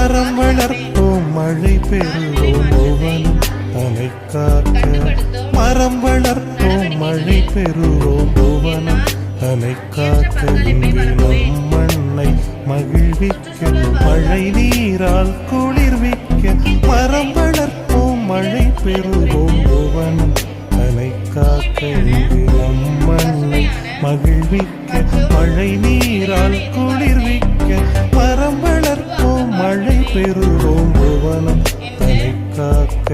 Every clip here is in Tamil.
மரம் வளர்ப்போம் மழை பெறுவோம் புவனம் தலை காக்க. மரம் வளர்ப்போம் மழை பெறுவோம் புவனம் தலை காக்க. இங்கு நம் மண்ணை மகிழ்விக்க மழை நீரால் குளிர்விக்க. மரம் வளர்ப்போம் மழை பெறுவோம் புவனம் தலை காக்க. இங்கு நம் மண்ணை மகிழ்விக்க மழை நீரால் குளிர்விக்க. மரம் வளர்ப்போம் மழை பெறுவோம் புவனம் தலை காக்க.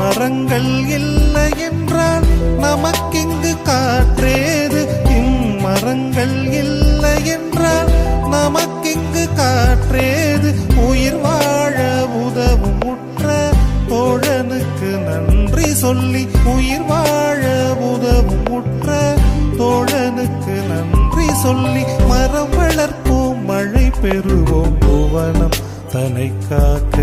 மரங்கள் இல்லை என்றால் நமக்கிங்கு காற்றேது. இம்மரங்கள் இல்லை என்றால் நமக்கிங்கு காற்றேது. உயிர் வாழ உதவும் உற்ற தோழனுக்கு நன்றி சொல்லி. உயிர் வாழ உதவும் உற்ற தோழனுக்கு நன்றி சொல்லி. மரம் வளர்ப்போம் மழை பெறுவோம் புவனம் தலை காக்க.